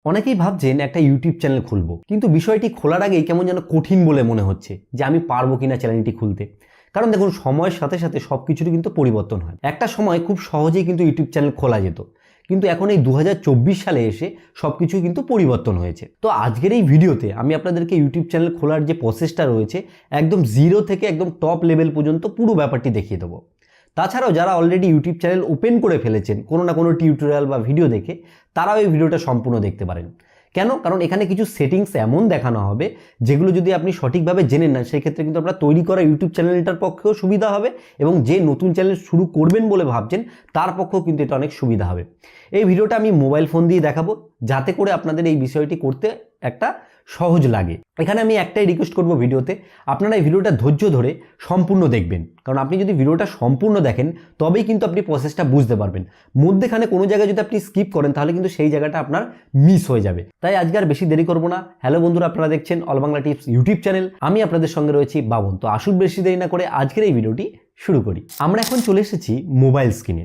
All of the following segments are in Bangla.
অনেকেই ভাবছেন একটা ইউটিউব চ্যানেল খুলবো, কিন্তু বিষয়টি খোলার আগেই কেমন যেন কঠিন বলে মনে হচ্ছে যে আমি পারবো কিনা চ্যানেলটি খুলতে। কারণ দেখুন, সময়ের সাথে সাথে সব কিছুরই কিন্তু পরিবর্তন হয়। একটা সময় খুব সহজেই কিন্তু ইউটিউব চ্যানেল খোলা যেত, কিন্তু এখন এই 2024 সালে এসে সব কিছুই কিন্তু পরিবর্তন হয়েছে। তো আজকের এই ভিডিওতে আমি আপনাদেরকে ইউটিউব চ্যানেল খোলার যে প্রসেসটা রয়েছে, একদম জিরো থেকে একদম টপ লেভেল পর্যন্ত পুরো ব্যাপারটি দেখিয়ে দেবো। তাছাড়াও যারা অলরেডি ইউটিউব চ্যানেল ওপেন করে ফেলেছেন কোনো না কোনো টিউটোরিয়াল বা ভিডিও দেখে, তারাও এই ভিডিওটা সম্পূর্ণ দেখতে পারেন। কেন? কারণ এখানে কিছু সেটিংস এমন দেখানো হবে যেগুলো যদি আপনি সঠিকভাবে জেনে নেন, সেক্ষেত্রে কিন্তু আপনার তৈরি করা ইউটিউব চ্যানেলটার পক্ষেও সুবিধা হবে এবং যে নতুন চ্যানেল শুরু করবেন বলে ভাবছেন তার পক্ষেও কিন্তু এটা অনেক সুবিধা হবে। এই ভিডিওটা আমি মোবাইল ফোন দিয়ে দেখাবো, যাতে করে আপনাদের এই বিষয়টি করতে একটা সহজ লাগে। এখানে আমি একটাই রিকোয়েস্ট করব, ভিডিওতে আপনারা এই ভিডিওটা ধৈর্য ধরে সম্পূর্ণ দেখবেন। কারণ আপনি যদি ভিডিওটা সম্পূর্ণ দেখেন তবেই কিন্তু আপনি প্রসেসটা বুঝতে পারবেন। মধ্যেখানে কোনো জায়গায় যদি আপনি স্কিপ করেন তাহলে কিন্তু সেই জায়গাটা আপনার মিস হয়ে যাবে। তাই আজকে আর বেশি দেরি করব না। হ্যালো বন্ধুরা, আপনারা দেখছেন all Bangla tips YouTube channel. আমি আপনাদের সঙ্গে রয়েছি বাবন। তো আসুন বেশি দেরি না করে আজকের এই ভিডিওটি শুরু করি। আমরা এখন চলে এসেছি মোবাইল স্ক্রিনে।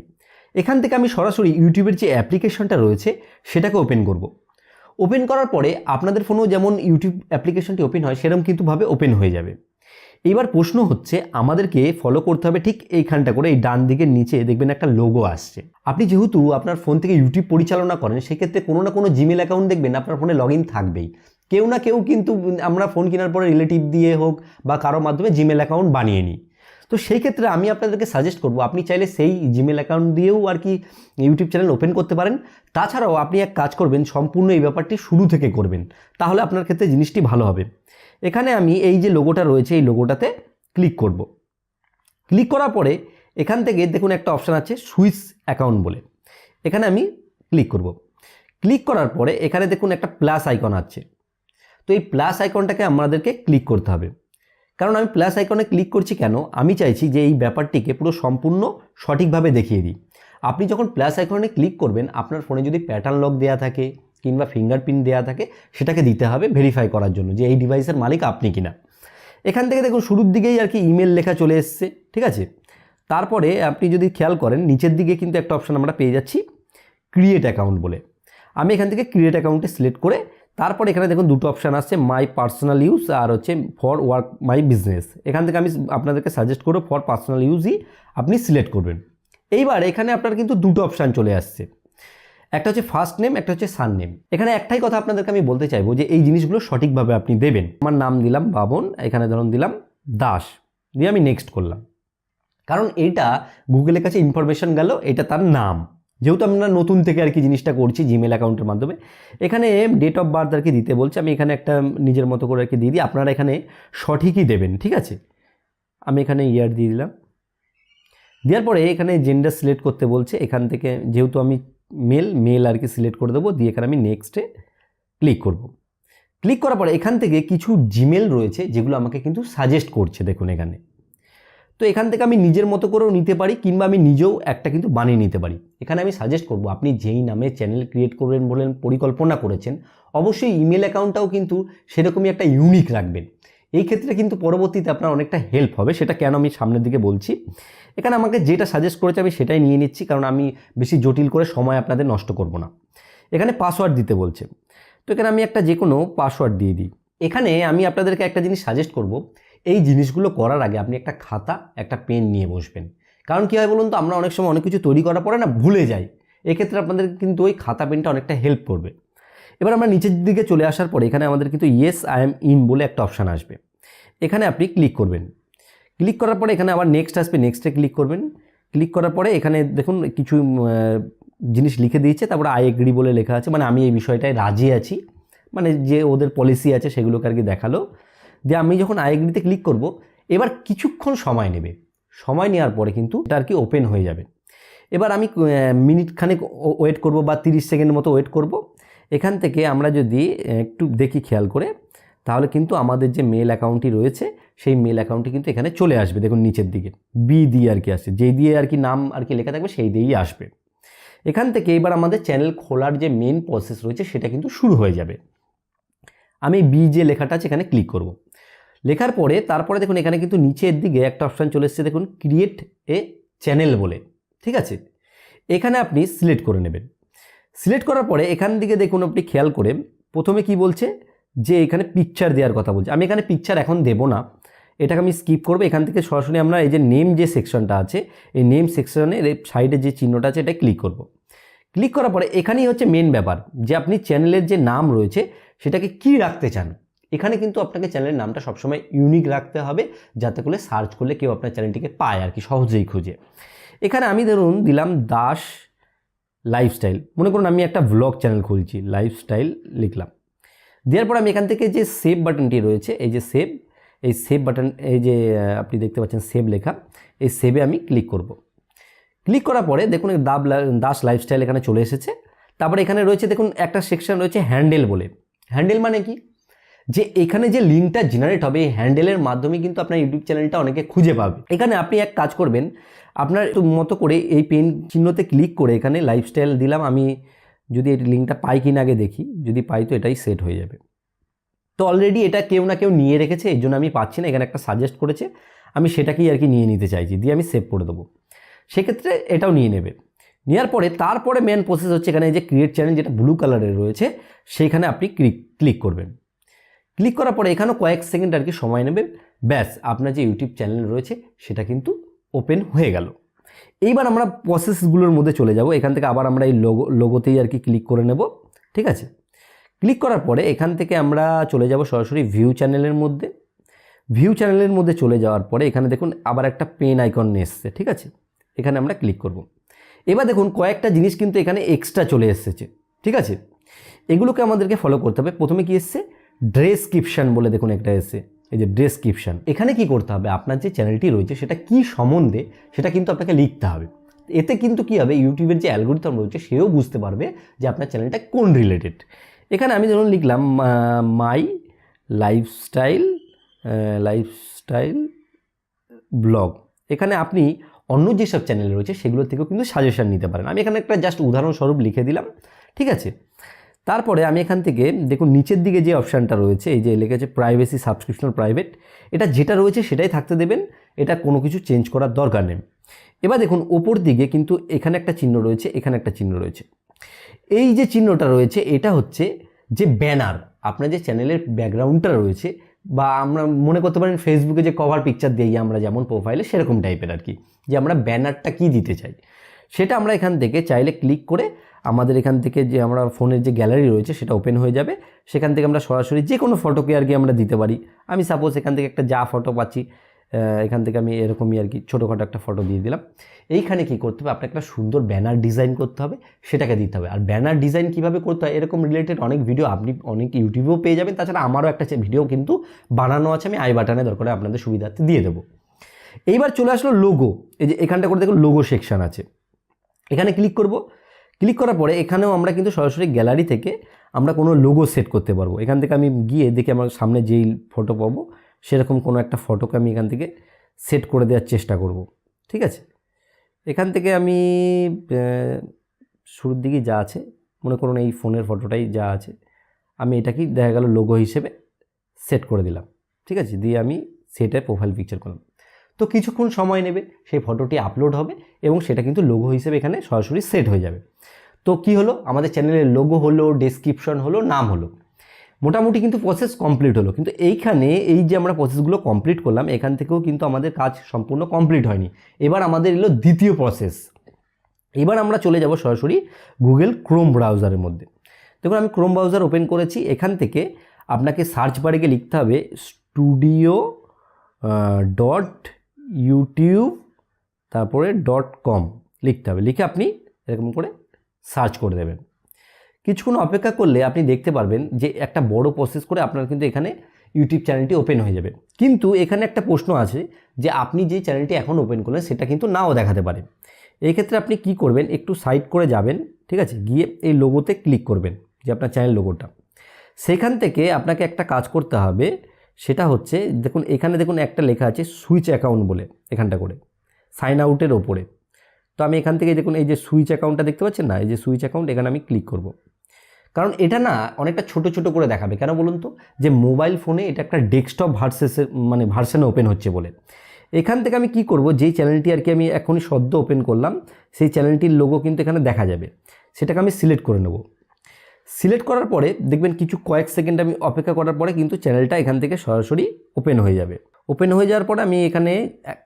এখান থেকে আমি সরাসরি ইউটিউবের যে অ্যাপ্লিকেশনটা রয়েছে সেটাকে ওপেন করব। ওপেন করার পরে আপনাদের ফোনেও যেমন ইউটিউব অ্যাপ্লিকেশনটি ওপেন হয় সেরকম কিন্তু ভাবে ওপেন হয়ে যাবে। এবার প্রশ্ন হচ্ছে, আমাদেরকে ফলো করতে হবে ঠিক এইখানটা করে, এই ডান দিকের নিচে দেখবেন একটা লোগো আসছে। আপনি যেহেতু আপনার ফোন থেকে ইউটিউব পরিচালনা করেন, সেক্ষেত্রে কোনো না কোনো জিমেল অ্যাকাউন্ট দেখবেন আপনার ফোনে লগ ইন থাকবেই। কেউ না কেউ কিন্তু আমরা ফোন কেনার পরে রিলেটিভ দিয়ে হোক বা কারোর মাধ্যমে জিমেল অ্যাকাউন্ট বানিয়ে নিই। তো সেই ক্ষেত্রে আমি আপনাদেরকে সাজেস্ট করব, আপনি চাইলে সেই জিমেল অ্যাকাউন্ট দিয়েও আর কি ইউটিউব চ্যানেল ওপেন করতে পারেন। তাছাড়াও আপনি এক কাজ করবেন, সম্পূর্ণ এই ব্যাপারটি শুরু থেকে করবেন, তাহলে আপনার ক্ষেত্রে জিনিসটি ভালো হবে। এখানে আমি এই যে লোগোটা রয়েছে এই লোগোটাতে ক্লিক করব। ক্লিক করার পরে এখান থেকে দেখুন একটা অপশান আছে সুইচ অ্যাকাউন্ট বলে, এখানে আমি ক্লিক করব। ক্লিক করার পরে এখানে দেখুন একটা প্লাস আইকন আছে। তো এই প্লাস আইকনটাকে আমাদেরকে ক্লিক করতে হবে। কারণ আমি প্লাস আইকনে ক্লিক করছি কেন, আমি চাইছি যে এই ব্যাপারটিকে পুরো সম্পূর্ণ সঠিকভাবে দেখিয়ে দিই। আপনি যখন প্লাস আইকনে ক্লিক করবেন, আপনার ফোনে যদি প্যাটার্ন লক দেওয়া থাকে কিংবা ফিঙ্গারপ্রিন্ট দেওয়া থাকে, সেটাকে দিতে হবে ভেরিফাই করার জন্য যে এই ডিভাইসের মালিক আপনি কিনা। এখান থেকে দেখুন শুরুর দিকেই আর কি ইমেল লেখা চলে এসছে, ঠিক আছে। তারপরে আপনি যদি খেয়াল করেন নিচের দিকে কিন্তু একটা অপশান আমরা পেয়ে যাচ্ছি ক্রিয়েট অ্যাকাউন্ট বলে। আমি এখান থেকে ক্রিয়েট অ্যাকাউন্টে সিলেক্ট করে তারপরে এখানে দেখুন দুটো অপশান আসছে, মাই পার্সোনাল ইউজ আর হচ্ছে ফর ওয়ার্ক মাই বিজনেস। এখান থেকে আমি আপনাদেরকে সাজেস্ট করব ফর পার্সোনাল ইউজই আপনি সিলেক্ট করবেন। এইবার এখানে আপনার কিন্তু দুটো অপশান চলে আসছে, একটা হচ্ছে ফার্স্ট নেম, একটা হচ্ছে সার নেম। এখানে একটাই কথা আপনাদেরকে আমি বলতে চাইবো যে এই জিনিসগুলো সঠিকভাবে আপনি দেবেন। আমার নাম দিলাম বাবন, এখানে ধরুন দিলাম দাস, দিয়ে আমি নেক্সট করলাম। কারণ এটা গুগলের কাছে ইনফরমেশন গেল, এটা তার নাম, যেহেতু আমরা নতুন থেকে আর কি জিনিসটা করছি জিমেল অ্যাকাউন্টের মাধ্যমে। এখানে ডেট অফ বার্থ আর কি দিতে বলছে, আমি এখানে একটা নিজের মতো করে আর কি দিয়ে দিই। আপনারা এখানে সঠিকই দেবেন, ঠিক আছে। আমি এখানে ইয়ার দিয়ে দিলাম। দেওয়ার পরে এখানে জেন্ডার সিলেক্ট করতে বলছে, এখান থেকে যেহেতু আমি মেল আর কি সিলেক্ট করে দেবো, দিয়ে এখানে আমি নেক্সটে ক্লিক করব। ক্লিক করার পরে এখান থেকে কিছু জিমেল রয়েছে যেগুলো আমাকে কিন্তু সাজেস্ট করছে, দেখুন এখানে। তো এখান থেকে আমি নিজের মতো করেও নিতে পারি কিংবা আমি নিজেও একটা কিন্তু বানিয়ে নিতে পারি। এখানে আমি সাজেস্ট করব, আপনি যেই নামে চ্যানেল ক্রিয়েট করবেন বলেন পরিকল্পনা করেছেন, অবশ্যই ইমেল অ্যাকাউন্টটাও কিন্তু সেরকমই একটা ইউনিক রাখবেন। এই ক্ষেত্রে কিন্তু পরবর্তীতে আপনার অনেকটা হেল্প হবে, সেটা কেন আমি সামনের দিকে বলছি। এখানে আমাকে যেটা সাজেস্ট করেছে আমি সেটাই নিয়ে নিচ্ছি, কারণ আমি বেশি জটিল করে সময় আপনাদের নষ্ট করব না। এখানে পাসওয়ার্ড দিতে বলছে, তো এখানে আমি একটা যে কোনো পাসওয়ার্ড দিয়ে দিই। এখানে আমি আপনাদেরকে একটা জিনিস সাজেস্ট করব, এই জিনিসগুলো করার আগে আপনি একটা খাতা একটা পেন নিয়ে বসবেন। কারণ কী হয় বলুন তো, আমরা অনেক সময় অনেক কিছু তৈরি করার পরে না ভুলে যাই। এক্ষেত্রে আপনাদের কিন্তু ওই খাতা পেনটা অনেকটা হেল্প করবে। এবার আমরা নিচের দিকে চলে আসার পরে এখানে আমাদের কিন্তু ইয়েস আই এম ইন বলে একটা অপশান আসবে, এখানে আপনি ক্লিক করবেন। ক্লিক করার পরে এখানে আবার নেক্সট আসবে, নেক্সটে ক্লিক করবেন। ক্লিক করার পরে এখানে দেখুন কিছু জিনিস লিখে দিয়েছে, তারপরে আই এগ্রি বলে লেখা আছে, মানে আমি এই বিষয়টায় রাজি আছি, মানে যে ওদের পলিসি আছে সেগুলোকে আর কি দেখালো। দিয়ে আমি যখন আই এগ্রিতে ক্লিক করব, এবার কিছুক্ষণ সময় নেবে, সময় নেওয়ার পরে কিন্তু এটা আর কি ওপেন হয়ে যাবে। এবার আমি মিনিট খানেক ওয়েট করব বা 30 সেকেন্ডের মতো ওয়েট করব। এখান থেকে আমরা যদি একটু দেখি খেয়াল করে, তাহলে কিন্তু আমাদের যে মেল অ্যাকাউন্টটি রয়েছে সেই মেল অ্যাকাউন্টটি কিন্তু এখানে চলে আসবে। দেখুন নিচের দিকে বি দিয়ে আর কি আসছে, যেই দিয়ে আর কি নাম আর কি লেখা থাকবে সেই দিয়েই আসবে। এখান থেকে এবার আমাদের চ্যানেল খোলার যে মেন প্রসেস রয়েছে সেটা কিন্তু শুরু হয়ে যাবে। আমি বি যে লেখাটা আছে এখানে ক্লিক করব। লেখার পরে তারপরে দেখুন এখানে কিন্তু নিচের দিকে একটা অপশান চলে এসেছে, দেখুন ক্রিয়েট এ চ্যানেল বলে, ঠিক আছে। এখানে আপনি সিলেক্ট করে নেবেন। সিলেক্ট করার পরে এখান দিকে দেখুন আপনি খেয়াল করে প্রথমে কি বলছে যে এখানে পিকচার দেওয়ার কথা বলছে। আমি এখানে পিকচার এখন দেব না, এটাকে আমি স্কিপ করবো। এখান থেকে সরাসরি আমরা এই যে নেম যে সেকশনটা আছে, এই নেম সেকশনের সাইডে যে চিহ্নটা আছে এটা ক্লিক করব। ক্লিক করার পরে এখানেই হচ্ছে মেন ব্যাপার যে আপনি চ্যানেলের যে নাম রয়েছে সেটাকে কি রাখতে চান। এখানে কিন্তু আপনাকে চ্যানেলের নামটা সবসময় ইউনিক রাখতে হবে, যাতে করে সার্চ করলে কেউ আপনার চ্যানেলটিকে পায় আর কি, সহজেই খুঁজে। এখানে আমি ধরুন দিলাম দাস লাইফস্টাইল, মনে করুন আমি একটা ভ্লগ চ্যানেল খুলছি, লাইফস্টাইল লিখলাম। দেওয়ার পর আমি এখান থেকে যে সেভ বাটনটি রয়েছে, এই যে সেভ, এই সেভ বাটন, এই যে আপনি দেখতে পাচ্ছেন সেভ লেখা, এই সেভে আমি ক্লিক করব। ক্লিক করার পরে দেখুন দাস লাইফস্টাইল এখানে চলে এসেছে। তারপরে এখানে রয়েছে দেখুন একটা সেকশন রয়েছে হ্যান্ডেল বলে। হ্যান্ডেল মানে কি, যে এখানে যে লিঙ্কটা জেনারেট হবে এই হ্যান্ডেলের মাধ্যমে কিন্তু আপনার ইউটিউব চ্যানেলটা অনেকে খুঁজে পাবে। এখানে আপনি এক কাজ করবেন, আপনার মতো করে এই পেন চিহ্নতে ক্লিক করে এখানে লাইফস্টাইল দিলাম। আমি যদি এই লিঙ্কটা পাই কিনা আগে দেখি, যদি পাই তো এটাই সেট হয়ে যাবে। তো অলরেডি এটা কেউ না কেউ নিয়ে রেখেছে, এই জন্য আমি পাচ্ছি না। এখানে একটা সাজেস্ট করেছে, আমি সেটাকেই আর কি নিয়ে নিতে চাইছি, দিয়ে আমি সেভ করে দেবো। সেক্ষেত্রে এটাও নিয়ে নেবে। নেওয়ার পরে তারপরে মেন প্রসেস হচ্ছে এখানে যে ক্রিয়েট চ্যানেল যেটা ব্লু কালারের রয়েছে সেইখানে আপনি ক্লিক করবেন। ক্লিক করার পরে এখানেও কয়েক সেকেন্ড আর কি সময় নেবে, ব্যাস আপনার যে ইউটিউব চ্যানেল রয়েছে সেটা কিন্তু ওপেন হয়ে গেল। এইবার আমরা প্রসেসগুলোর মধ্যে চলে যাব। এখান থেকে আবার আমরা এই লোগোতেই আর কি ক্লিক করে নেব, ঠিক আছে। ক্লিক করার পরে এখান থেকে আমরা চলে যাব সরাসরি ভিউ চ্যানেলের মধ্যে। ভিউ চ্যানেলের মধ্যে চলে যাওয়ার পরে এখানে দেখুন আবার একটা পেন আইকন এসছে, ঠিক আছে। এখানে আমরা ক্লিক করব। এবার দেখুন কয়েকটা জিনিস কিন্তু এখানে এক্সট্রা চলে এসেছে, ঠিক আছে। এগুলোকে আমাদেরকে ফলো করতে হবে। প্রথমে কি এসছে, ডেসক্রিপশন বলে দেখুন একটা এসছে, এই যে ডেসক্রিপশন। এখানে কি করতে হবে, আপনার যে চ্যানেলটি রয়েছে সেটা কি সম্বন্ধে সেটা কিন্তু আপনাকে লিখতে হবে। এতে কিন্তু কি হবে, ইউটিউবের যে অ্যালগরিদম রয়েছে সেও বুঝতে পারবে যে আপনার চ্যানেলটা কোন রিলেটেড। এখানে আমি ধরুন লিখলাম মাই লাইফস্টাইল ব্লগ। এখানে আপনি অন্য যেসব চ্যানেল রয়েছে সেগুলো থেকেও কিন্তু সাজেশন নিতে পারেন। আমি এখানে একটা জাস্ট উদাহরণস্বরূপ লিখে দিলাম, ঠিক আছে। তারপরে আমি এখান থেকে দেখুন নিচের দিকে যে অপশানটা রয়েছে, এই যে লেখা প্রাইভেসি সাবস্ক্রিপশন প্রাইভেট, এটা যেটা রয়েছে সেটাই থাকতে দেবেন, এটা কোনো কিছু চেঞ্জ করার দরকার নেই। এবার দেখুন ওপর দিকে কিন্তু এখানে একটা চিহ্ন রয়েছে, এখানে একটা চিহ্ন রয়েছে। এই যে চিহ্নটা রয়েছে এটা হচ্ছে যে ব্যানার, আপনার যে চ্যানেলের ব্যাকগ্রাউন্ডটা রয়েছে, বা আমরা মনে করতে পারেন ফেসবুকে যে কভার পিকচার দিই আমরা যেমন প্রোফাইলে, সেরকম টাইপের আর কি, যে আমরা ব্যানারটা কি দিতে চাই সেটা আমরা এখান থেকে চাইলে ক্লিক করে আমাদের এখান থেকে যে আমরা ফোনের যে গ্যালারি রয়েছে সেটা ওপেন হয়ে যাবে। সেখান থেকে আমরা সরাসরি যে কোনো ফটোকে আর কি আমরা দিতে পারি। আমি সাপোজ এখান থেকে একটা যা ফটো পাচ্ছি, এখান থেকে আমি এরকমই আর কি ছোটোখাটো একটা ফটো দিয়ে দিলাম। এইখানে কি করতে হবে, আপনাকে একটা সুন্দর ব্যানার ডিজাইন করতে হবে, সেটাকে দিতে হবে। আর ব্যানার ডিজাইন কীভাবে করতে হয় এরকম রিলেটেড অনেক ভিডিও আপনি অনেক ইউটিউবেও পেয়ে যাবেন। তাছাড়া আমারও একটা ভিডিও কিন্তু বানানো আছে, আমি আই বাটনে দরকার আপনাদের সুবিধার্থে দিয়ে দেবো। এইবার চলে আসলো লোগো। এই যে এখানটা করে দেখুন লোগো সেকশন আছে, এখানে ক্লিক করব। ক্লিক করার পরে এখানেও আমরা কিন্তু সরাসরি গ্যালারি থেকে আমরা কোনো লোগো সেট করতে পারবো। এখান থেকে আমি গিয়ে দেখি আমার সামনে যেই ফটো পাবো সেরকম কোনো একটা ফটোকে আমি এখান থেকে সেট করে দেওয়ার চেষ্টা করব, ঠিক আছে। এখান থেকে আমি শুরুর দিকে যা আছে মনে করুন এই ফোনের ফটোটাই যা আছে, আমি এটাকেই দেখা গেল লোগো হিসেবে সেট করে দিলাম, ঠিক আছে। দিয়ে আমি সেটাই প্রোফাইল পিকচার করলাম। তো কিছুক্ষণ সময় নেবে, সেই ফটোটি আপলোড হবে এবং সেটা কিন্তু লোগো হিসেবে এখানে সরাসরি সেট হয়ে যাবে। তো কি হলো, আমাদের চ্যানেলের লোগো হলো, ডেসক্রিপশন হলো, নাম হলো, মোটামুটি কিন্তু প্রসেস কমপ্লিট হলো। কিন্তু এইখানে এই যে আমরা প্রসেসগুলো কমপ্লিট করলাম, এখান থেকেও কিন্তু আমাদের কাজ সম্পূর্ণ কমপ্লিট হয়নি। এবার আমাদের এলো দ্বিতীয় প্রসেস। এবার আমরা চলে যাব সরাসরি গুগল ক্রোম ব্রাউজারের মধ্যে। দেখুন আমি ক্রোম ব্রাউজার ওপেন করেছি। এখান থেকে আপনাকে সার্চ বারে গিয়ে লিখতে হবে studio.youtube তারপরে .com লিখতে হবে। লিখে আপনি এরকম করে সার্চ করে দেবেন। কিছুক্ষণ অপেক্ষা করলে আপনি দেখতে পারবেন যে একটা বড় প্রসেস করে আপনার কিন্তু এখানে ইউটিউব চ্যানেলটি ওপেন হয়ে যাবে। কিন্তু এখানে একটা প্রশ্ন আছে যে আপনি যে চ্যানেলটি এখন ওপেন করলেন সেটা কিন্তু নাও দেখাতে পারে। এই ক্ষেত্রে আপনি কি করবেন, একটু সাইড করে যাবেন, ঠিক আছে, গিয়ে এই লোগোতে ক্লিক করবেন, যে আপনার চ্যানেল লোগোটা। সেখান থেকে আপনাকে একটা কাজ করতে হবে, সেটা হচ্ছে দেখুন এখানে দেখুন একটা লেখা আছে সুইচ অ্যাকাউন্ট বলে, এখানটা করে সাইন আউটের ওপরে। তো আমি এখান থেকে দেখুন এই যে সুইচ অ্যাকাউন্টটা দেখতে পাচ্ছেন না, এই যে সুইচ অ্যাকাউন্ট, এখানে আমি ক্লিক করব। কারণ এটা না অনেকটা ছোট ছোট করে দেখাবে, কেন বলুন তো, যে মোবাইল ফোনে এটা একটা ডেস্কটপ ভার্সনে ওপেন হচ্ছে বলে। এখান থেকে আমি কি করব, যেই চ্যানেলটি আর কি আমি এখনই সদ্য ওপেন করলাম সেই চ্যানেলটির লোগো কিন্তু এখানে দেখা যাবে। সেটাকে আমি সিলেক্ট করে নেব। সিলেক্ট করার পরে দেখবেন কিছু কয়েক সেকেন্ড আমি অপেক্ষা করার পরে কিন্তু চ্যানেলটা এখান থেকে সরাসরি ওপেন হয়ে যাবে। ওপেন হয়ে যাওয়ার পরে আমি এখানে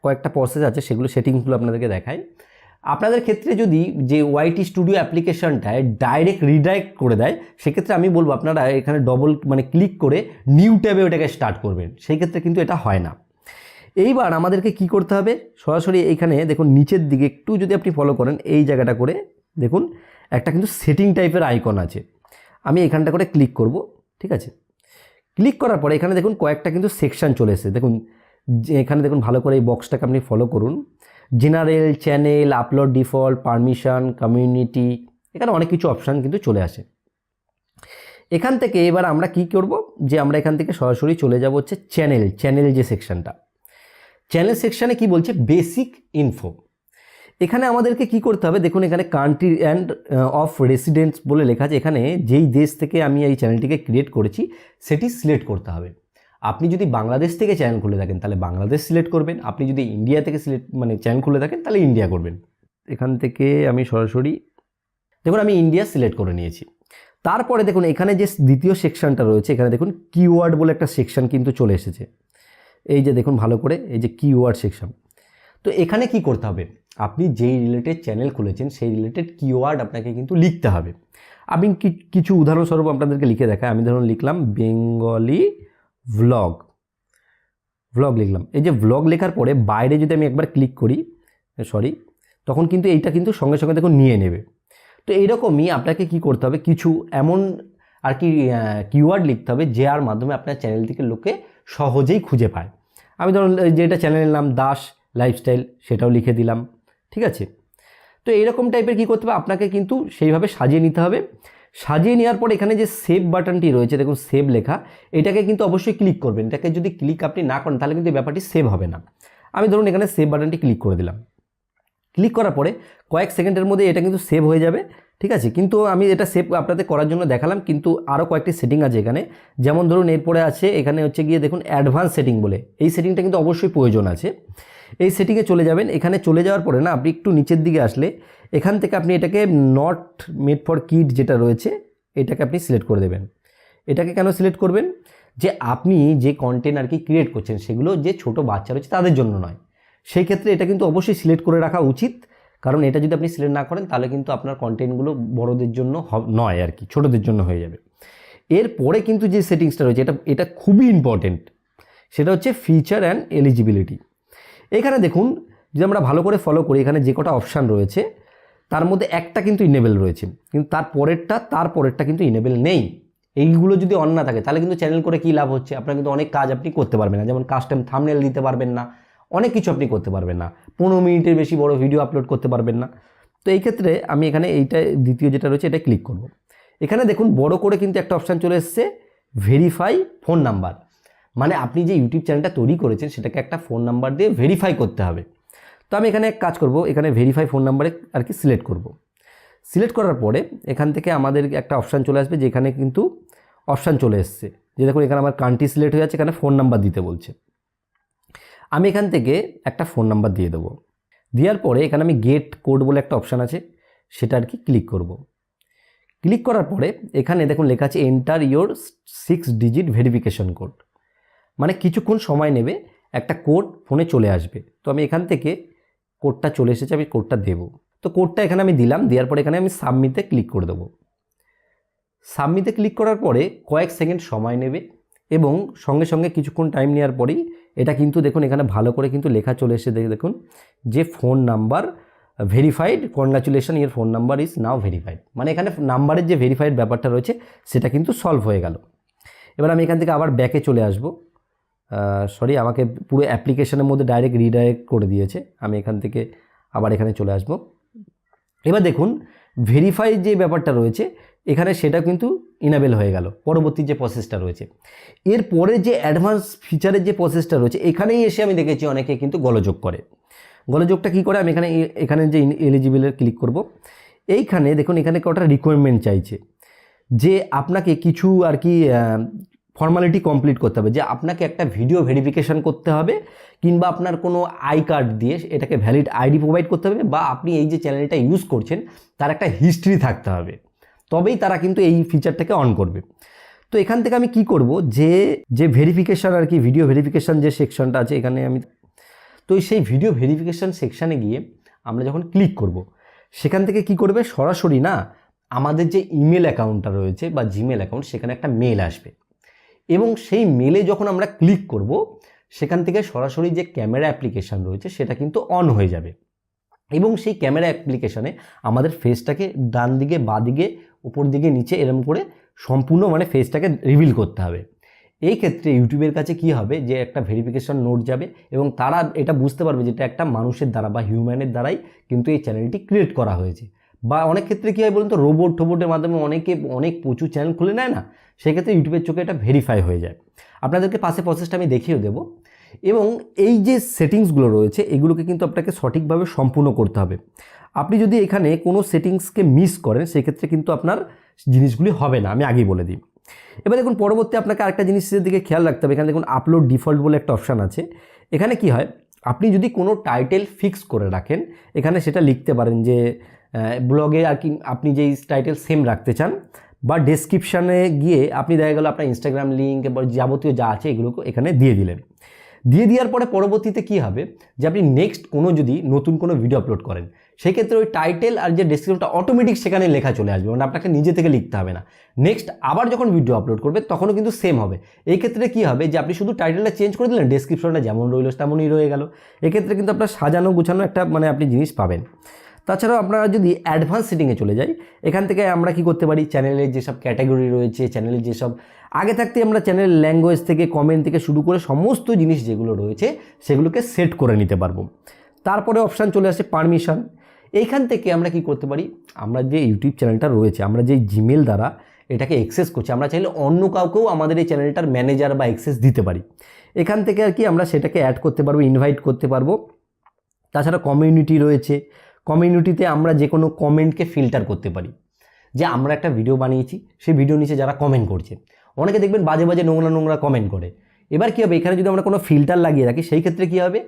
কয়েকটা প্রসেস আছে, সেগুলো সেটিংসগুলো আপনাদেরকে দেখাই। আপনাদের ক্ষেত্রে যদি যে ওয়াইটি স্টুডিও অ্যাপ্লিকেশনটায় ডাইরেক্ট রিডাইরেক্ট করে দেয়, সেক্ষেত্রে আমি বলবো আপনারা এখানে ডবল ক্লিক করে নিউ ট্যাবে ওটাকে স্টার্ট করবেন, সেই ক্ষেত্রে কিন্তু এটা হয় না। এইবার আমাদেরকে কি করতে হবে, সরাসরি এইখানে দেখুন নিচের দিকে একটু যদি আপনি ফলো করেন, এই জায়গাটা করে দেখুন একটা কিন্তু সেটিং টাইপের আইকন আছে, আমি এখানটা করে ক্লিক করব। ঠিক আছে, ক্লিক করার পরে এখানে দেখুন কয়েকটা কিন্তু সেকশন চলে এসেছে। দেখুন এখানে দেখুন ভালো করে এই বক্সটাকে আপনি ফলো করুন, general, channel, upload default, permission, community, এখানে অনেক কিছু অপশান কিন্তু চলে আসে। এখান থেকে এবার আমরা কি করব, যে আমরা এখান থেকে সরাসরি চলে যাব হচ্ছে চ্যানেল যে সেকশনটা, চ্যানেল সেকশানে কি বলছে, বেসিক ইনফো। এখানে আমাদেরকে কি করতে হবে, দেখুন এখানে কান্ট্রি অ্যান্ড অফ রেসিডেন্স বলে লেখা আছে। এখানে যেই দেশ থেকে আমি এই চ্যানেলটিকে ক্রিয়েট করেছি সেটি সিলেক্ট করতে হবে। আপনি যদি বাংলাদেশ থেকে চ্যানেল খুলে থাকেন তাহলে বাংলাদেশ সিলেক্ট করবেন, আপনি যদি ইন্ডিয়া থেকে চ্যানেল খুলে থাকেন তাহলে ইন্ডিয়া করবেন। এখান থেকে আমি সরাসরি দেখুন আমি ইন্ডিয়া সিলেক্ট করে নিয়েছি। তারপরে দেখুন এখানে যে দ্বিতীয় সেকশনটা রয়েছে, এখানে দেখুন কিওয়ার্ড বলে একটা সেকশন কিন্তু চলে এসেছে। এই যে দেখুন ভালো করে, এই যে কিওয়ার্ড সেকশন। তো এখানে কি করতে হবে, আপনি যেই রিলেটেড চ্যানেল খুলেছেন সেই রিলেটেড কিওয়ার্ড আপনাকে কিন্তু লিখতে হবে। আমি কিছু উদাহরণস্বরূপ আপনাদেরকে লিখে দেখাই। আমি ধরুন লিখলাম বেঙ্গলি ভ্লগ লিখলাম। এই যে ভ্লগ লেখার পরে বাইরে যদি আমি একবার ক্লিক করি, তখন কিন্তু এইটা কিন্তু সঙ্গে সঙ্গে দেখুন নিয়ে নেবে। তো এইরকমই আপনাকে কি করতে হবে, কিছু এমন আর কি কিওয়ার্ড লিখতে হবে যার মাধ্যমে আপনার চ্যানেলটিকে লোকে সহজেই খুঁজে পায়। আমি ধরুন যেটা চ্যানেলের নাম দাস লাইফস্টাইল, সেটাও লিখে দিলাম। ঠিক আছে, তো এইরকম টাইপের কী করতে হবে, আপনাকে কিন্তু সেইভাবে সাজিয়ে নিতে হবে। সাজিয়ে নেওয়ার পর এখানে যে সেভ বাটনটি রয়েছে, দেখুন সেভ লেখা, এটাকে কিন্তু অবশ্যই ক্লিক করবেন। এটাকে যদি ক্লিক আপনি না করেন তাহলে কিন্তু এই ব্যাপারটি সেভ হবে না। আমি ধরুন এখানে সেভ বাটনটি ক্লিক করে দিলাম। ক্লিক করার পরে কয়েক সেকেন্ডের মধ্যে এটা কিন্তু সেভ হয়ে যাবে। ঠিক আছে, কিন্তু আমি এটা সেভ আপনাদের করার জন্য দেখালাম, কিন্তু আরও কয়েকটি সেটিং আছে এখানে। যেমন ধরুন এরপরে আছে এখানে হচ্ছে গিয়ে দেখুন অ্যাডভান্স সেটিং বলে, এই সেটিংটা কিন্তু অবশ্যই প্রয়োজন আছে। এই সেটিংয়ে চলে যাবেন। এখানে চলে যাওয়ার পরে না আপনি একটু নিচের দিকে আসলে এখান থেকে আপনি এটাকে নট মেড ফর কিড যেটা রয়েছে এটাকে আপনি সিলেক্ট করে দেবেন। এটাকে কেন সিলেক্ট করবেন, যে আপনি যে কন্টেন্ট আর কি ক্রিয়েট করছেন সেগুলো যে ছোট বাচ্চা রয়েছে তাদের জন্য নয়। সেই ক্ষেত্রে এটা কিন্তু অবশ্যই সিলেক্ট করে রাখা উচিত, কারণ এটা যদি আপনি সিলেক্ট না করেন তাহলে কিন্তু আপনার কন্টেন্টগুলো বড়দের জন্য নয় আর কি, ছোটদের জন্য হয়ে যাবে। এরপরে কিন্তু যে সেটিংসটা রয়েছে এটা খুবই ইম্পর্টেন্ট, সেটা হচ্ছে ফিচার অ্যান্ড এলিজিবিলিটি। এখানে দেখুন যদি আমরা ভালো করে ফলো করি, এখানে যে কটা অপশান রয়েছে তার মধ্যে একটা কিন্তু ইনেবল রয়েছে, কিন্তু তারপরেরটা কিন্তু ইনেবল নেই। এইগুলো যদি অন না থাকে তাহলে কিন্তু চ্যানেল করে কী লাভ হচ্ছে, আপনার কিন্তু অনেক কাজ আপনি করতে পারবেন না। যেমন কাস্টম থাম্বনেল দিতে পারবেন না, অনেক কিছু আপনি করতে পারবেন না, 15 মিনিটের বেশি বড় ভিডিও আপলোড করতে পারবেন না। তো এই ক্ষেত্রে আমি এখানে এইটা দ্বিতীয় যেটা রয়েছে এটা ক্লিক করব। এখানে দেখুন বড় করে কিন্তু একটা অপশান চলে এসছে, ভেরিফাই ফোন নাম্বার। মানে আপনি যে ইউটিউব চ্যানেলটা তৈরি করেছেন সেটাকে একটা ফোন নাম্বার দিয়ে ভেরিফাই করতে হবে। তো আমি এখানে এক কাজ করব, এখানে ভেরিফাই ফোন নাম্বারে আর কি সিলেক্ট করব। সিলেক্ট করার পরে এখান থেকে আমাদের একটা অপশান চলে আসবে, যেখানে কিন্তু অপশান চলে এসছে যে দেখুন এখানে আমার কান্ট্রি সিলেক্ট হয়ে যাচ্ছে, এখানে ফোন নাম্বার দিতে বলছে। আমি এখান থেকে একটা ফোন নাম্বার দিয়ে দেবো। দেওয়ার পরে এখানে আমি গেট কোড বলে একটা অপশান আছে, সেটা আর কি ক্লিক করব। ক্লিক করার পরে এখানে দেখুন লেখা আছে enter your 6 digit verification code. মানে কিছুক্ষণ সময় নেবে, একটা কোড ফোনে চলে আসবে। তো আমি এখান থেকে কোডটা চলে এসেছে, আমি কোডটা দেব। তো কোডটা এখানে আমি দিলাম, দেওয়ার পরে এখানে আমি সাবমিটে ক্লিক করে দেবো। সাবমিটে ক্লিক করার পরে কয়েক সেকেন্ড সময় নেবে এবং সঙ্গে সঙ্গে কিছুক্ষণ টাইম নেওয়ার পরেই এটা কিন্তু দেখুন এখানে ভালো করে কিন্তু লেখা চলে এসে দেখুন যে phone number verified, congratulation your phone number is now verified. মানে এখানে নাম্বারের যে ভেরিফাইড ব্যাপারটা রয়েছে সেটা কিন্তু সলভ হয়ে গেল। এবার আমি এখান থেকে আবার ব্যাকে চলে আসব। আমাকে পুরো অ্যাপ্লিকেশনের মধ্যে ডাইরেক্ট রিডাইরেক্ট করে দিয়েছে। আমি এখান থেকে আবার এখানে চলে আসব। এবার দেখুন ভেরিফাই যে ব্যাপারটা রয়েছে এখানে সেটা কিন্তু ইনেবল হয়ে গেল। পরবর্তী যে প্রসেসটা রয়েছে, এরপরে যে অ্যাডভান্স ফিচারের যে প্রসেসটা রয়েছে, এখানেই এসে আমি দেখেছি অনেকে কিন্তু গোলযোগ করে। গোলযোগটা কী করে, আমি এখানে যে এলিজিবলের ক্লিক করব। এইখানে দেখুন এখানে কটা রিকোয়ারমেন্ট চাইছে যে আপনাকে কিছু আর কি ফর্মালিটি কমপ্লিট করতে হবে, যে আপনাকে একটা ভিডিও ভেরিফিকেশন করতে হবে, কিংবা আপনার কোনো আই কার্ড দিয়ে এটাকে ভ্যালিড আইডি প্রোভাইড করতে হবে, বা আপনি এই যে চ্যানেলটা ইউজ করছেন তার একটা হিস্ট্রি থাকতে হবে, তবেই তারা কিন্তু এই ফিচারটাকে অন করবে। তো এখান থেকে আমি কি করব, যে ভেরিফিকেশান আর কি, ভিডিও ভেরিফিকেশান যে সেকশনটা আছে এখানে আমি, তো সেই ভিডিও ভেরিফিকেশান সেকশানে গিয়ে আমরা যখন ক্লিক করব, সেখান থেকে কি করবে, সরাসরি না আমাদের যে ইমেল অ্যাকাউন্টটা রয়েছে বা জিমেল অ্যাকাউন্ট, সেখানে একটা মেল আসবে, এবং সেই মেলে যখন আমরা ক্লিক করব সেখান থেকে সরাসরি যে ক্যামেরা অ্যাপ্লিকেশান রয়েছে সেটা কিন্তু অন হয়ে যাবে, এবং সেই ক্যামেরা অ্যাপ্লিকেশানে আমাদের ফেসটাকে ডান দিকে, বাঁ দিকে, উপর দিকে, নিচে এরকম করে সম্পূর্ণ মানে ফেসটাকে রিভিল করতে হবে। এই ক্ষেত্রে ইউটিউবের কাছে কি হবে, যে একটা ভেরিফিকেশন নোট যাবে, এবং তারা এটা বুঝতে পারবে যেটা একটা মানুষের দ্বারা বা হিউম্যানের দ্বারাই কিন্তু এই চ্যানেলটি ক্রিয়েট করা হয়েছে। বা অনেক ক্ষেত্রে কী হয় বলুন তো, রোবটের মাধ্যমে অনেক প্রচুর চ্যানেল খুলে নেয় না, সেক্ষেত্রে ইউটিউবের চোখে এটা ভেরিফাই হয়ে যায়। আপনাদেরকে পাশে প্রসেসটা আমি দেখিয়ে দেবো। এবং এই যে সেটিংসগুলো রয়েছে এগুলোকে কিন্তু আপনাকে সঠিকভাবে সম্পূর্ণ করতে হবে। আপনি যদি এখানে কোনো সেটিংসকে মিস করেন সেক্ষেত্রে কিন্তু আপনার জিনিসগুলি হবে না, আমি আগেই বলে দিই। এবার দেখুন পরবর্তী আপনাকে আরেকটা জিনিসের দিকে খেয়াল রাখতে হবে। এখানে দেখুন আপলোড ডিফল্ট বলে একটা অপশান আছে। এখানে কি হয়, আপনি যদি কোনো টাইটেল ফিক্স করে রাখেন, এখানে সেটা লিখতে পারেন যে ব্লগে আর কি আপনি যেই টাইটেল সেম রাখতে চান, বা ডেসক্রিপশানে গিয়ে আপনি দেখা গেল আপনার ইনস্টাগ্রাম লিঙ্ক বা যাবতীয় যা আছে এগুলোকে এখানে দিয়ে দিলেন। দিয়ে দেওয়ার পরে পরবর্তীতে কী হবে, যে আপনি নেক্সট যদি নতুন কোনো ভিডিও আপলোড করেন, সেক্ষেত্রে ওই টাইটেল আর যে ডেসক্রিপশনটা অটোমেটিক সেখানে লেখা চলে আসবে, মানে আপনাকে নিজে থেকে লিখতে হবে না। নেক্সট আবার যখন ভিডিও আপলোড করবে তখনও কিন্তু সেম হবে। এই ক্ষেত্রে কী হবে, যে আপনি শুধু টাইটেলটা চেঞ্জ করে দিলেন, ডেসক্রিপশনটা যেমন রইল তেমনই রয়ে গেল। এক্ষেত্রে কিন্তু আপনার সাজানো গোছানো একটা মানে আপনি জিনিস পাবেন। তাছাড়াও আপনারা যদি অ্যাডভান্স সেটিংয়ে চলে যাই, এখান থেকে আমরা কি করতে পারি, চ্যানেলের যেসব ক্যাটাগরি রয়েছে, চ্যানেলের যেসব আগে থাকতে আমরা চ্যানেল ল্যাঙ্গুয়েজ থেকে, কমেন্ট থেকে শুরু করে সমস্ত জিনিস যেগুলো রয়েছে সেগুলোকে সেট করে নিতে পারবো। তারপরে অপশান চলে আসে পারমিশন। এইখান থেকে আমরা কি করতে পারি, আমরা যে ইউটিউব চ্যানেলটা রয়েছে, আমরা যে জিমেল দ্বারা এটাকে অ্যাক্সেস করছি, আমরা চাইলে অন্য কাউকেও আমাদের এই চ্যানেলটার ম্যানেজার বা অ্যাক্সেস দিতে পারি। এখান থেকে আর কি আমরা সেটাকে অ্যাড করতে পারবো, ইনভাইট করতে পারবো। তাছাড়া কমিউনিটি রয়েছে, কমিউনিটিতে আমরা যে কোনো কমেন্টকে ফিল্টার করতে পারি, যে আমরা একটা ভিডিও বানিয়েছি, সেই ভিডিও নিচে যারা কমেন্ট করছে, অনেকে দেখবেন বাজে বাজে নোংরা কমেন্ট করে। এবার কী হবে, এখানে যদি আমরা কোনো ফিল্টার লাগিয়ে রাখি, সেই ক্ষেত্রে কী হবে,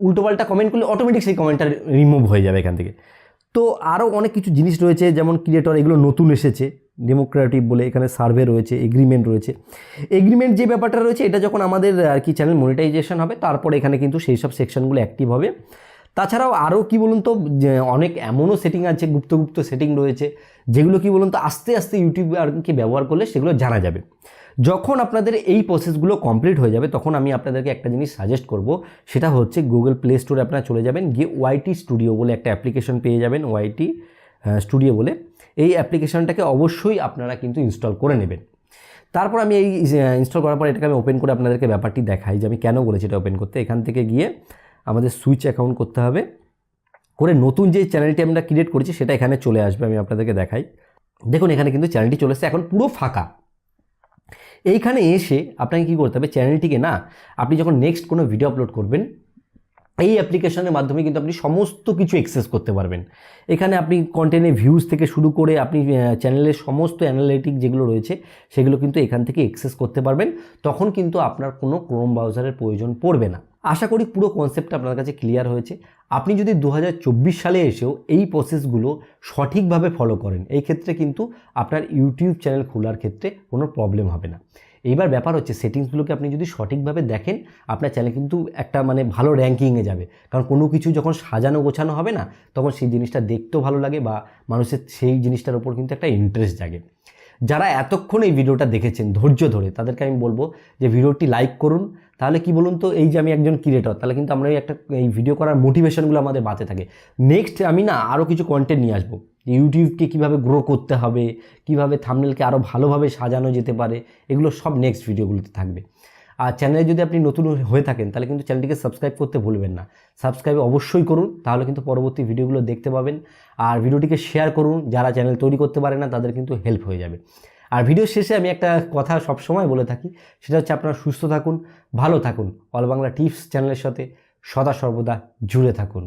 উল্টোপাল্টা কমেন্ট করলে অটোমেটিক সেই কমেন্টটা রিমুভ হয়ে যাবে এখান থেকে। তো আরও অনেক কিছু জিনিস রয়েছে, যেমন ক্রিয়েটর, এগুলো নতুন এসেছে, ডেমোক্রেটিক বলে, এখানে সার্ভে রয়েছে, এগ্রিমেন্ট রয়েছে। এগ্রিমেন্ট যে ব্যাপারটা রয়েছে, এটা যখন আমাদের আর কি চ্যানেল মনিটাইজেশন হবে, তারপরে এখানে কিন্তু সেই সব সেকশনগুলো অ্যাক্টিভ হবে। তাছাড়াও আরও কি বলুন তো, অনেক এমনও সেটিং আছে, গুপ্ত সেটিং রয়েছে, যেগুলো কি বলুন তো আস্তে আস্তে ইউটিউব আর কি ব্যবহার করলে সেগুলো জানা যাবে। যখন আপনাদের এই প্রসেসগুলো কমপ্লিট হয়ে যাবে, তখন আমি আপনাদেরকে একটা জিনিস সাজেস্ট করব, সেটা হচ্ছে গুগল প্লে স্টোরে আপনারা চলে যাবেন, গিয়ে ওয়াইটি স্টুডিও বলে একটা অ্যাপ্লিকেশন পেয়ে যাবেন, ওয়াইটি স্টুডিও বলে। এই অ্যাপ্লিকেশনটাকে অবশ্যই আপনারা কিন্তু ইনস্টল করে নেবেন। তারপর আমি এই ইনস্টল করার পর এটাকে আমি ওপেন করে আপনাদেরকে ব্যাপারটি দেখাই যে আমি কেন বলেছি এটা ওপেন করতে। এখান থেকে গিয়ে আমাদের সুইচ অ্যাকাউন্ট করতে হবে, করে নতুন যে চ্যানেলটি আমরা ক্রিয়েট করেছি সেটা এখানে চলে আসবে। আমি আপনাদেরকে দেখাই, দেখুন এখানে কিন্তু চ্যানেলটি চলে এসেছে, এখন পুরো ফাঁকা। এইখানে এসে আপনাকে কী করতে হবে, চ্যানেলটিকে না আপনি যখন নেক্সট কোনো ভিডিও আপলোড করবেন, এই অ্যাপ্লিকেশনের মাধ্যমে কিন্তু আপনি সমস্ত কিছু অ্যাক্সেস করতে পারবেন। এখানে আপনি কন্টেন্টের ভিউজ থেকে শুরু করে আপনি চ্যানেলের সমস্ত অ্যানালিটিক যেগুলো রয়েছে সেগুলো কিন্তু এখান থেকে অ্যাক্সেস করতে পারবেন। তখন কিন্তু আপনার কোনো ক্রোম ব্রাউজারের প্রয়োজন পড়বে না। আশা করি পুরো কনসেপ্টটা আপনার কাছে ক্লিয়ার হয়েছে। আপনি যদি 2024 সালে এসেও এই প্রসেসগুলো সঠিকভাবে ফলো করেন, এই ক্ষেত্রে কিন্তু আপনার ইউটিউব চ্যানেল খোলার ক্ষেত্রে কোনো প্রবলেম হবে না। এইবার ব্যাপার হচ্ছে সেটিংসগুলোকে আপনি যদি সঠিকভাবে দেখেন, আপনার চ্যানেল কিন্তু একটা মানে ভালো র্যাঙ্কিংয়ে যাবে। কারণ কোনো কিছু যখন সাজানো গোছানো হবে না, তখন সেই জিনিসটা দেখতেও ভালো লাগে বা মানুষের সেই জিনিসটার উপর কিন্তু একটা ইন্টারেস্ট জাগে। যারা এতক্ষণ এই ভিডিওটা দেখেছেন ধৈর্য ধরে, তাদেরকে আমি বলবো যে ভিডিওটি লাইক করুন। তাহলে কি বলুন তো, এই যে আমি একজন ক্রিয়েটর, তাহলে কিন্তু আমরা এই ভিডিও করার মোটিভেশনগুলো আমাদের বাঁচে থাকে। নেক্সট আমি না আরও কিছু কন্টেন্ট নিয়ে আসবো, ইউটিউবকে কীভাবে গ্রো করতে হবে, কীভাবে থাম্বনেলকে আরও ভালোভাবে সাজানো যেতে পারে, এগুলো সব নেক্সট ভিডিওগুলোতে থাকবে। আর চ্যানেলে যদি আপনি নতুন হয়ে থাকেন তাহলে কিন্তু চ্যানেলটিকে সাবস্ক্রাইব করতে ভুলবেন না। সাবস্ক্রাইব অবশ্যই করুন, তাহলে কিন্তু পরবর্তী ভিডিওগুলো দেখতে পাবেন। আর ভিডিওটিকে শেয়ার করুন, যারা চ্যানেল তৈরি করতে পারে না তাদের কিন্তু হেল্প হয়ে যাবে। আর ভিডিও শেষে আমি একটা কথা সবসময় বলে থাকি, সেটা হচ্ছে আপনারা সুস্থ থাকুন, ভালো থাকুন, অল বাংলা টিপস চ্যানেলের সাথে সদা সর্বদা জুড়ে থাকুন।